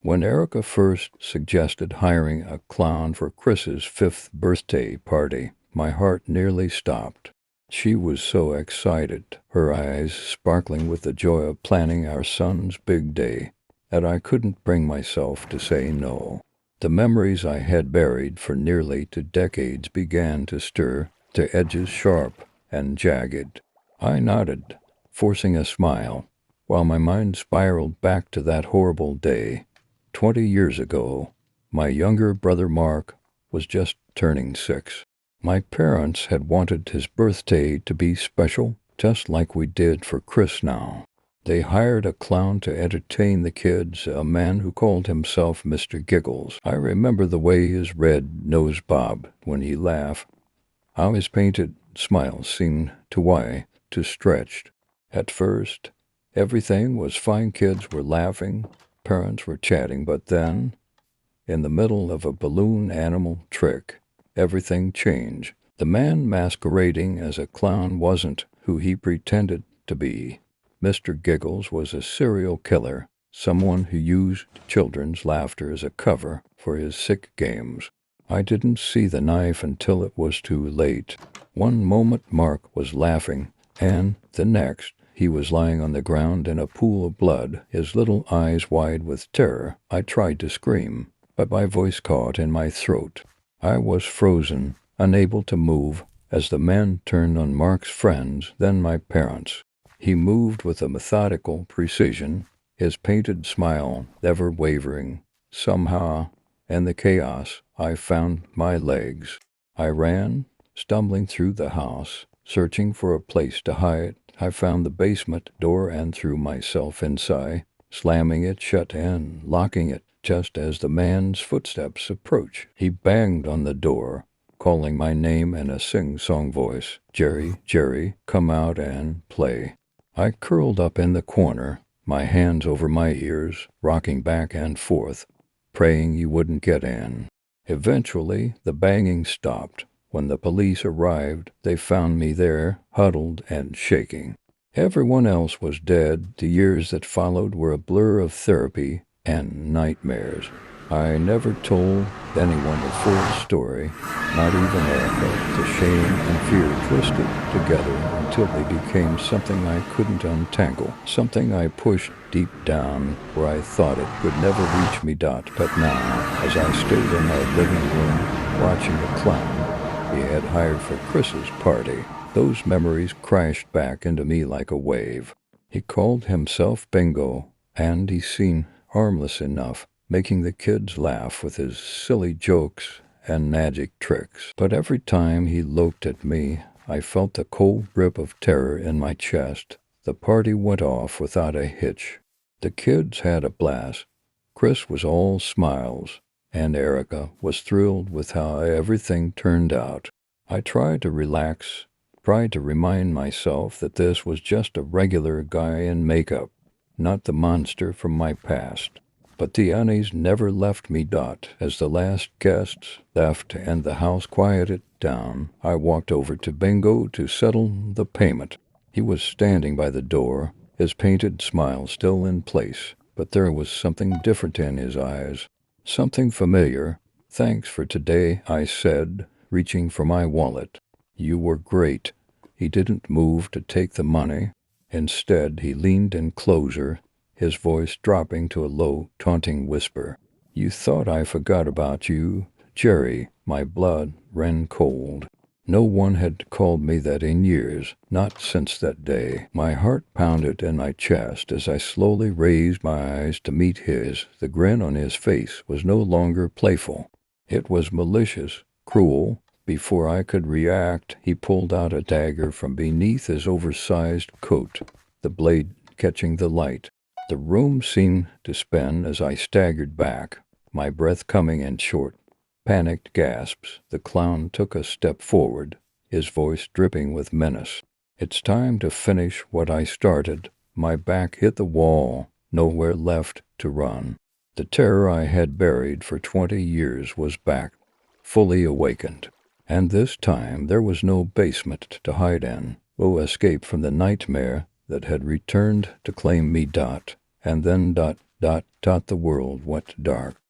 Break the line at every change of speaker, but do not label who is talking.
When Erica first suggested hiring a clown for Chris's 5th birthday party, my heart nearly stopped. She was so excited, her eyes sparkling with the joy of planning our son's big day, that I couldn't bring myself to say no. The memories I had buried for nearly 2 decades began to stir, their edges sharp and jagged. I nodded, forcing a smile, while my mind spiraled back to that horrible day. 20 years ago, my younger brother Mark was just turning 6. My parents had wanted his birthday to be special, just like we did for Chris now. They hired a clown to entertain the kids, a man who called himself Mr. Giggles. I remember the way his red nose bobbed when he laughed, how his painted smile seemed to stretch. At first, everything was fine. Kids were laughing, parents were chatting, but then, in the middle of a balloon animal trick, everything changed. The man masquerading as a clown wasn't who he pretended to be. Mr. Giggles was a serial killer, someone who used children's laughter as a cover for his sick games. I didn't see the knife until it was too late. One moment Mark was laughing, and the next he was lying on the ground in a pool of blood, his little eyes wide with terror. I tried to scream, but my voice caught in my throat. I was frozen, unable to move, as the man turned on Mark's friends, then my parents. He moved with a methodical precision, his painted smile never wavering. Somehow, in the chaos, I found my legs. I ran, stumbling through the house, searching for a place to hide. I found the basement door and threw myself inside, slamming it shut and locking it just as the man's footsteps approached. He banged on the door, calling my name in a sing-song voice. "Jerry, Jerry, come out and play." I curled up in the corner, my hands over my ears, rocking back and forth, praying he wouldn't get in. Eventually, the banging stopped. When the police arrived, they found me there, huddled and shaking. Everyone else was dead. The years that followed were a blur of therapy and nightmares. I never told anyone the full story, not even Erica. The shame and fear twisted together until they became something I couldn't untangle, something I pushed deep down where I thought it could never reach me. But now, as I stood in our living room watching the clown he had hired for Chris's party, those memories crashed back into me like a wave. He called himself Bingo, and he seemed harmless enough, making the kids laugh with his silly jokes and magic tricks. But every time he looked at me, I felt the cold grip of terror in my chest. The party went off without a hitch. The kids had a blast. Chris was all smiles, and Erica was thrilled with how everything turned out. I tried to relax, tried to remind myself that this was just a regular guy in makeup, not the monster from my past. But the unease never left me. As the last guests left and the house quieted down, I walked over to Bingo to settle the payment. He was standing by the door, his painted smile still in place, but there was something different in his eyes, something familiar. "Thanks for today," I said, reaching for my wallet. "You were great." He didn't move to take the money. Instead, he leaned in closer, his voice dropping to a low, taunting whisper. "You thought I forgot about you, Jerry." My blood ran cold. No one had called me that in years, not since that day. My heart pounded in my chest as I slowly raised my eyes to meet his. The grin on his face was no longer playful. It was malicious, cruel. Before I could react, he pulled out a dagger from beneath his oversized coat, the blade catching the light. The room seemed to spin as I staggered back, my breath coming in short, panicked gasps. The clown took a step forward, his voice dripping with menace. "It's time to finish what I started." My back hit the wall, nowhere left to run. The terror I had buried for 20 years was back, fully awakened. And this time there was no basement to hide in, no escape from the nightmare that had returned to claim me. And then Dot the world went dark.